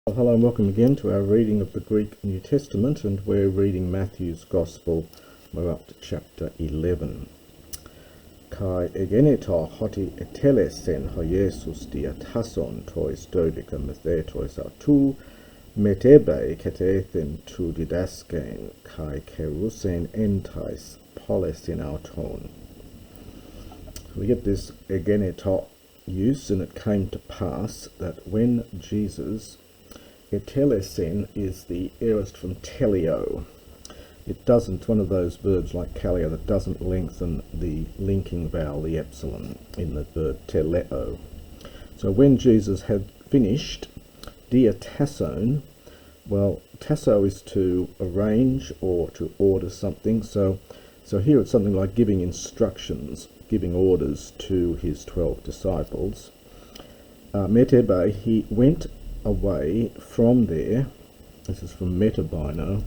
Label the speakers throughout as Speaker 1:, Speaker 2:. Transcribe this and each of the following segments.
Speaker 1: Well, hello and welcome again to our reading of the Greek New Testament, and we're reading Matthew's Gospel. We're up to chapter 11. Kai egeneto hoti etelesen ho Jesus diatason tois dodica methetois autou metebe ketethen tu didaskein kai kerusen entais polesin auton. We get this egeneto use, and it came to pass that when Jesus Telesen is the aorist from teleo. It doesn't, one of those verbs like kaleo that doesn't lengthen the linking vowel, the epsilon, in the verb teleo. So when Jesus had finished, diatason, well, tasso is to arrange or to order something. So here it's something like giving instructions, giving orders to his 12 disciples. Metebe, he went away from there. This is from metabino.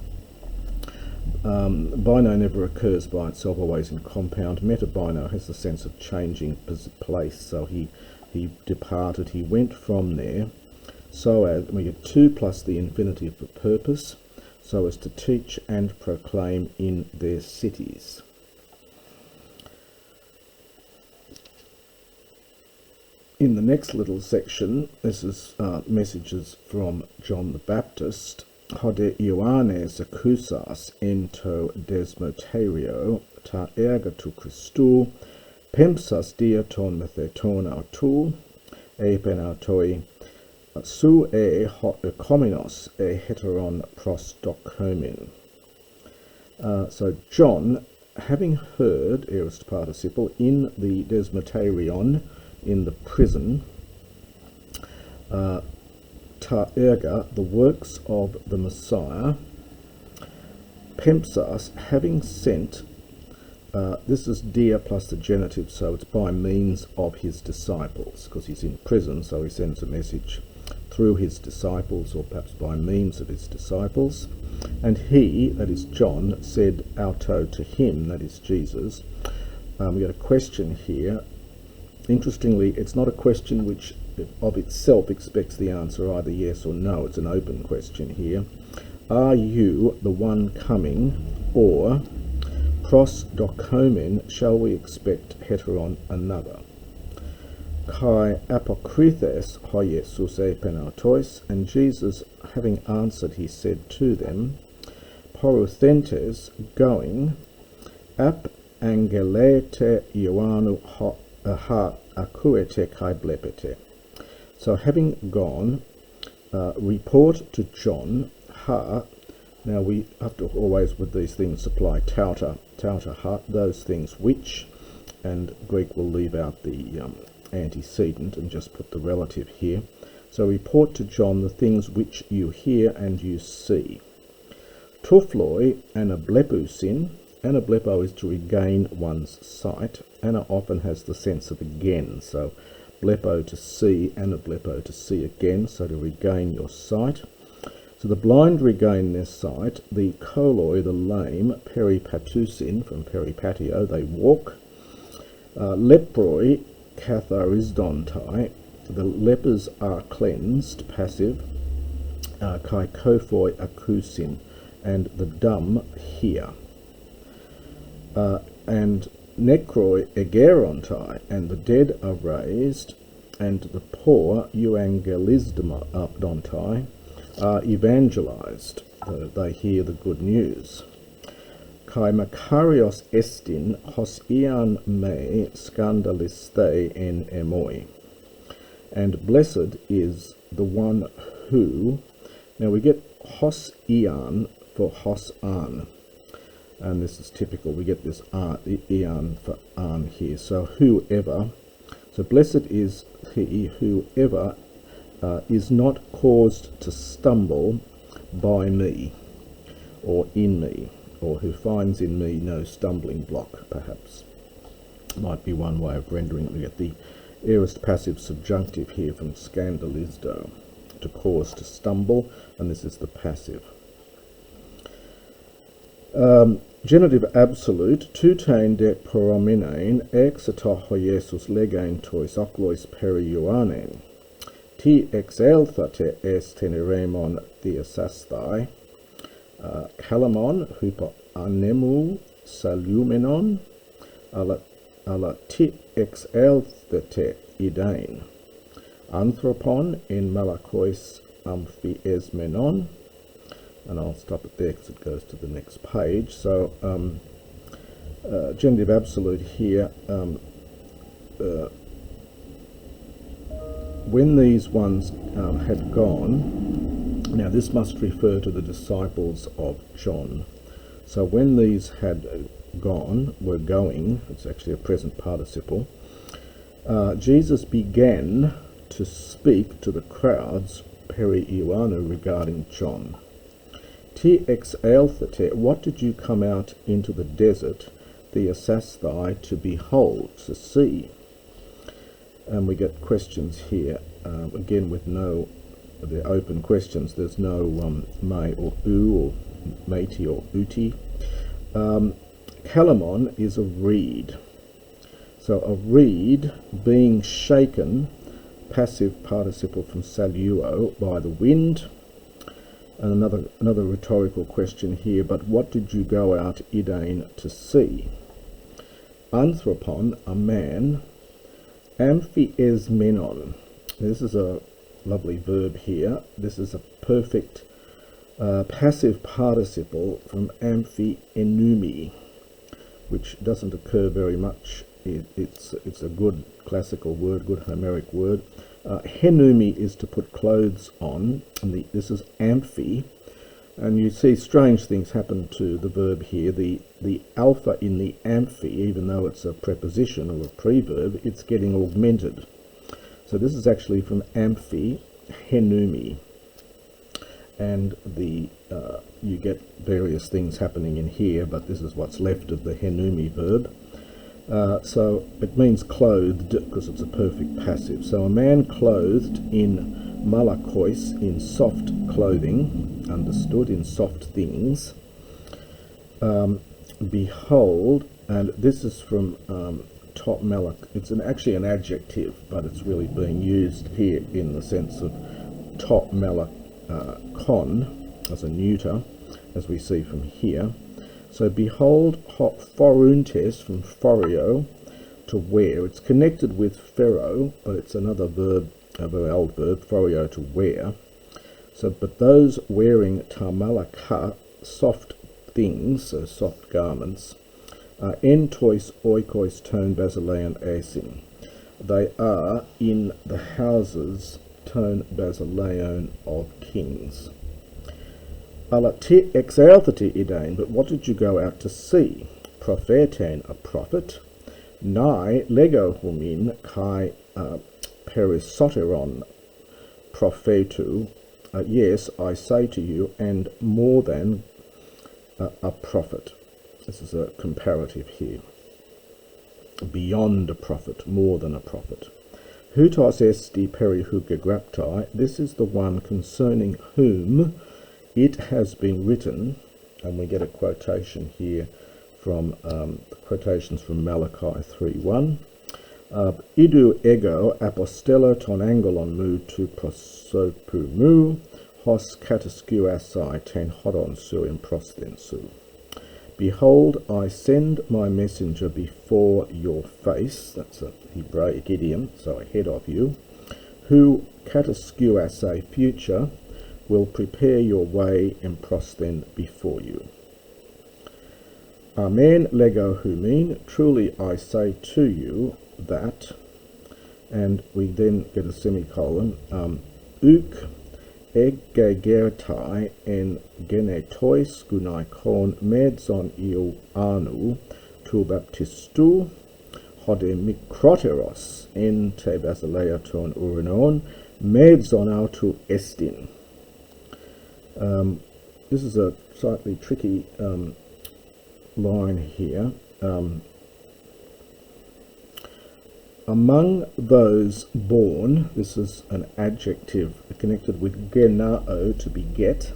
Speaker 1: Bino never occurs by itself, always in compound. Metabino has the sense of changing place, so he departed, he went from there, so as, we get to plus the infinitive for purpose, so as to teach and proclaim in their cities. In the next little section, this is messages from John the Baptist. Hode Ioannes accusas ento desmoterio ta erga tu Christou, pempsas diaton metheton autou, epen autoi, su hot ecominos heteron pros docomin. So John, having heard, aorist participle, in the desmoterion, in the prison, ta erga, the works of the Messiah, pempsas, having sent, this is dia plus the genitive, so it's by means of his disciples, because he's in prison, so he sends a message through his disciples, or perhaps by means of his disciples. And he, that is John, said auto to him, that is Jesus. We got a question here. Interestingly, it's not a question which of itself expects the answer either yes or no. It's an open question here. Are you the one coming, or pros docomen, shall we expect heteron another? Kai apokrithes ho Jesus epen autois, and Jesus, having answered, he said to them, poruthentes, going, ap angelete Ioannu ha akuete kai blepete. So having gone, report to John, ha, now we have to always with these things supply tauta ha, those things which, and Greek will leave out the antecedent and just put the relative here. So report to John the things which you hear and you see. Tufloi anablepusin. Anablepo is to regain one's sight. Ana often has the sense of again, so blepo to see, anablepo to see again, so to regain your sight. So the blind regain their sight, the koloi, the lame, peripatusin, from peripatio, they walk. Leproi, katharisdontai, the lepers are cleansed, passive. Kai kophoi akusin, and the dumb hear. And necroi egerontai, and the dead are raised, and the poor euangelisdontai are evangelized, they hear the good news. Kai makarios estin hos ian me scandaliste en emoi, and blessed is the one who, now we get hos ian for hos an, and this is typical, we get this eon for an here, so whoever, so blessed is he whoever is not caused to stumble by me, or in me, or who finds in me no stumbling block, perhaps. Might be one way of rendering it. We get the aorist passive subjunctive here from scandalizo, to cause to stumble, and this is the passive. Genitive absolute, tutein de porominein, exeto ho Jesus legain tois oklois peri Ioannem. Ti exelthate es teneremon theasastai, Calamon hypo anemu salumenon, ala ti exelthate idain, Anthropon in malakois amphiesmenon. And I'll stop it there because it goes to the next page. So, genitive absolute here, when these ones had gone, now this must refer to the disciples of John. So when these had gone, were going, it's actually a present participle, Jesus began to speak to the crowds peri Ioannou regarding John. Ti exelthate, what did you come out into the desert, theasasthai, to behold, to see? And we get questions here, again with no, they're open questions, there's no may or u or matey or uti. Calamon is a reed. So a reed being shaken, passive participle from saluo, by the wind. And another rhetorical question here, but what did you go out, idain, to see? Anthropon, a man. Amphiesmenon. This is a lovely verb here. This is a perfect passive participle from amphienumi, which doesn't occur very much. It's a good classical word, good Homeric word. Henumi is to put clothes on, and this is amphi, and you see strange things happen to the verb here. The alpha in the amphi, even though it's a preposition or a preverb, it's getting augmented. So this is actually from amphi, henumi, and you get various things happening in here, but this is what's left of the henumi verb. So it means clothed because it's a perfect passive. So a man clothed in malakois, in soft clothing, understood, in soft things. Behold, and this is from top malak. It's actually an adjective, but it's really being used here in the sense of top malak con as a neuter, as we see from here. So behold, hot foruntes, from forio, to wear. It's connected with phero, but it's another verb, a very old verb, forio, to wear. So, but those wearing tamalaka, soft things, so soft garments, entois oikois ton basileon asin. They are in the houses ton basileon of kings. Ala ti exalthati idain, but what did you go out to see? Prophetain, a prophet. Nai lego humin kai perisoteron prophetu. Yes, I say to you, and more than a prophet. This is a comparative here. Beyond a prophet, more than a prophet. Hutos esti perihugegraptai, this is the one concerning whom it has been written, and we get a quotation here from quotations from Malachi 3:1. Idu ego apostelo ton angelon mu tu prosopu mu, hos kataskuasai ten hodon su in prostensu. Behold, I send my messenger before your face, that's a Hebraic idiom, so ahead of you, who kataskuasai future, will prepare your way and prosten before you. Amen lego humin, truly I say to you that, and we then get a semicolon, uk egegertai en genetois gunaikon medzon Ioannou tu baptistu hode mikroteros en te basileaton urinon medzon autu estin. This is a slightly tricky line here. Among those born, this is an adjective connected with genao, to beget.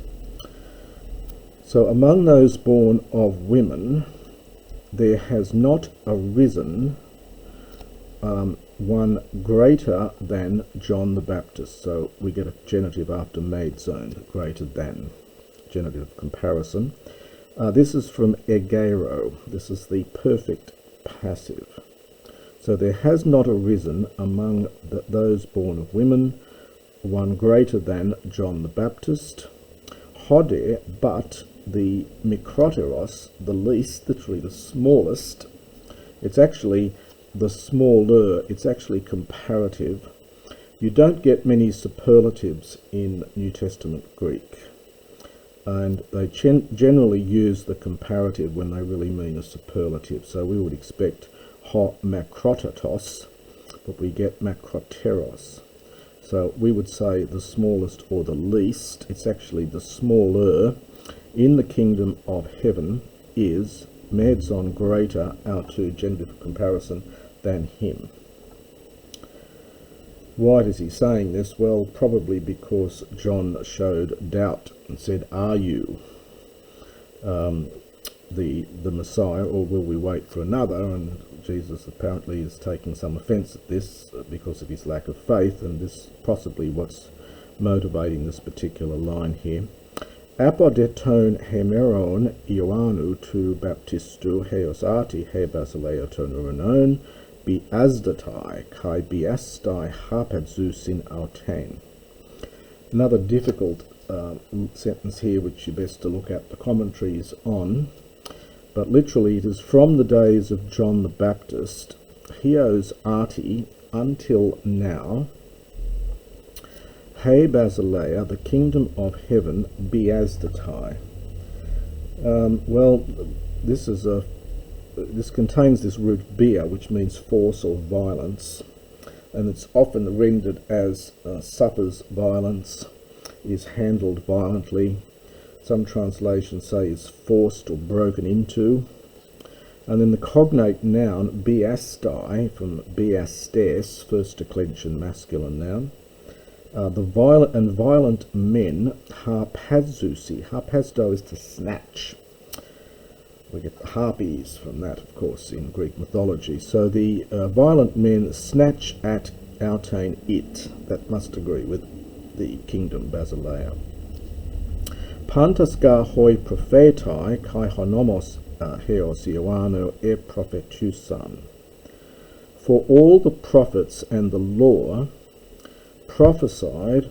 Speaker 1: So among those born of women, there has not arisen one greater than John the Baptist. So we get a genitive after maidzone, greater than, genitive of comparison. This is from egero. This is the perfect passive. So there has not arisen among those born of women one greater than John the Baptist. Hode, but the mikroteros, the least, literally the smallest, it's actually the smaller, it's actually comparative. You don't get many superlatives in New Testament Greek, and they generally use the comparative when they really mean a superlative. So we would expect ho makrotatos, but we get makroteros. So we would say the smallest or the least. It's actually the smaller in the kingdom of heaven is medzon, greater, autou, genitive of comparison, than him. Why is he saying this? Well, probably because John showed doubt and said, are you the Messiah, or will we wait for another? And Jesus apparently is taking some offence at this because of his lack of faith, and this possibly what's motivating this particular line here. Apodeton hemeron Ioannou tu baptistou heos arti he basileia ton uranon biasdatai kai biastai harpadzousin autain. Another difficult sentence here, which you best to look at the commentaries on, but literally it is from the days of John the Baptist, heos arti, until now, he basileia, the kingdom of heaven, biasdatai. Well, this contains this root bia, which means force or violence, and it's often rendered as suffers violence, is handled violently. Some translations say is forced or broken into. And then the cognate noun biastai, from biastes, first declension masculine noun. The violent men, harpadzousi. Harpazdo is to snatch. We get the harpies from that, of course, in Greek mythology. So the violent men snatch at autain it. That must agree with the kingdom Basileia. Pantasga hoi prophetai kai honomos heos Ioannou e prophetusan. For all the prophets and the law prophesied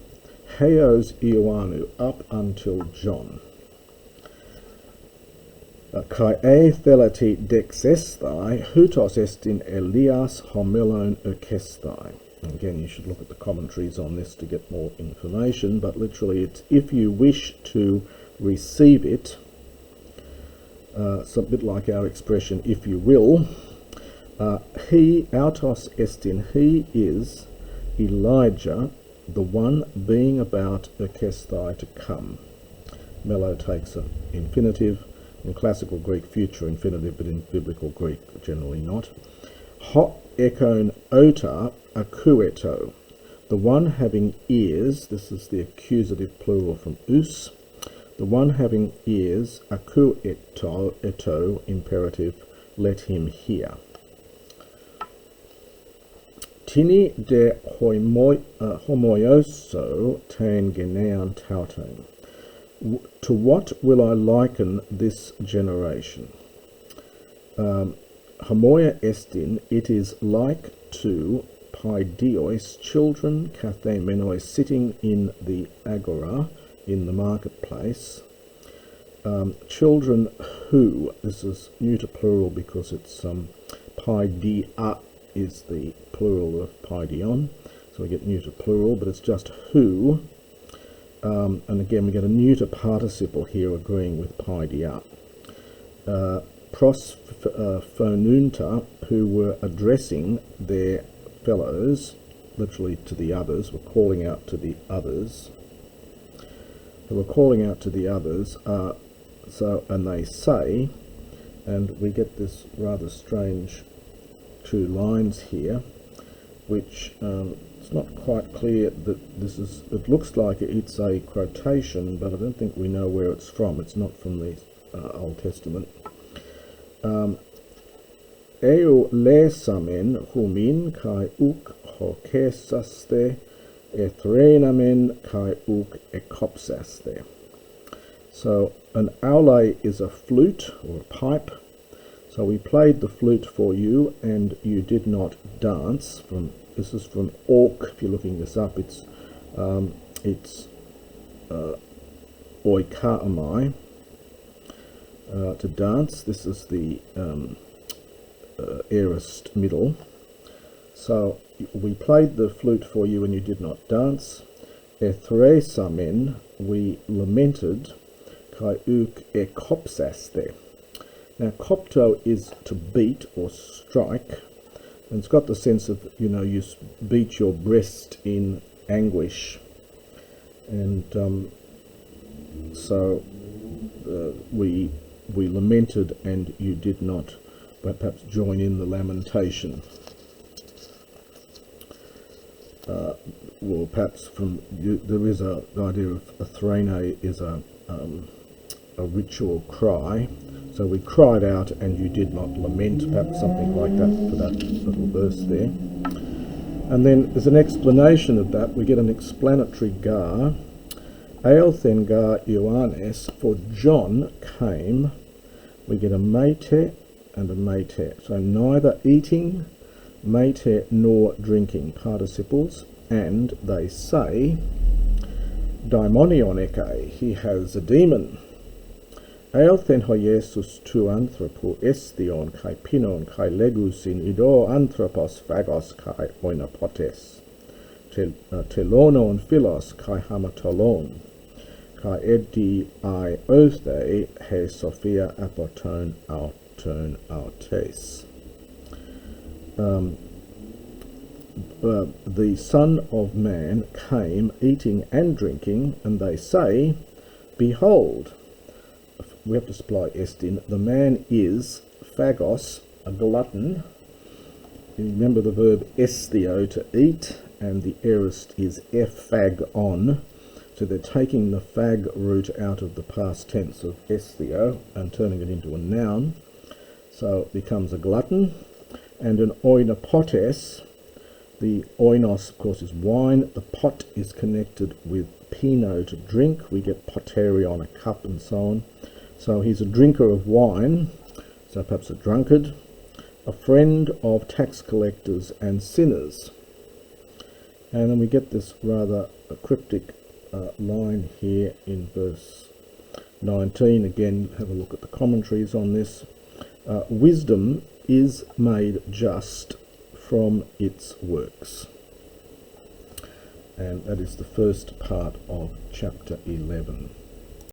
Speaker 1: heos Ioannou up until John. Kai e thelati dexesthai hutos estin Elias homelon erkesthai. Again, you should look at the commentaries on this to get more information, but literally it's if you wish to receive it, it's a bit like our expression, if you will. He, autos estin, he is Elijah, the one being about erkesthai, to come. Melo takes an infinitive, in classical Greek future infinitive, but in biblical Greek generally not. Ho ekon ota akueto, the one having ears, this is the accusative plural from us, the one having ears, akueto, eto, imperative, let him hear. Tini de homoioso ten genean tautain. To what will I liken this generation? Homoia estin, it is like to paidios, children, kathemenois, sitting in the agora, in the marketplace. Children who, this is neuter plural because it's paidia is the plural of paidion, so we get neuter plural, but it's just who. And again, we get a neuter participle here agreeing with paidia. Prosphonunta, who were addressing their fellows, literally to the others, were calling out to the others. They were calling out to the others, and they say, and we get this rather strange two lines here, which it's not quite clear that this is, it looks like it's a quotation, but I don't think we know where it's from. It's not from the Old Testament. eu lesamen humin kai uk hokesaste ethrenamen kai uk ekopsaste. So an aule is a flute or a pipe. So we played the flute for you and you did not dance. This is from Orc. If you're looking this up, it's oikamai, to dance. This is the aorist middle. So we played the flute for you and you did not dance. Ethresamen, we lamented. Kai uk ekopsaste. Now kopto is to beat or strike, and it's got the sense of, you beat your breast in anguish. And so we lamented and you did not perhaps join in the lamentation. Well, perhaps there is the idea of a threne is a ritual cry. So we cried out and you did not lament, perhaps something like that for that little verse there. And then there's an explanation of that. We get an explanatory gar. Eilthen gar Ioannes, for John came. We get a mete and a mete. So neither eating, mete, nor drinking, participles. And they say, daimonion, he has a demon. Eilthen ho Jesus tu anthropo estion kai pinon kai legusin ido anthropos phagos kai oinopotes telonon philos kai hamatolon kai edi I othe he sophia apoton auton autes. The Son of Man came eating and drinking, and they say, behold, we have to supply estin, the man is phagos, a glutton. You remember the verb esthio, to eat, and the aorist is ephagon. So they're taking the phag root out of the past tense of esthio and turning it into a noun. So it becomes a glutton. And an oinopotes, the oinos, of course, is wine. The pot is connected with pino, to drink. We get poterion, a cup, and so on. So he's a drinker of wine, so perhaps a drunkard, a friend of tax collectors and sinners. And then we get this rather cryptic line here in verse 19. Again, have a look at the commentaries on this. Wisdom is made just from its works. And that is the first part of chapter 11.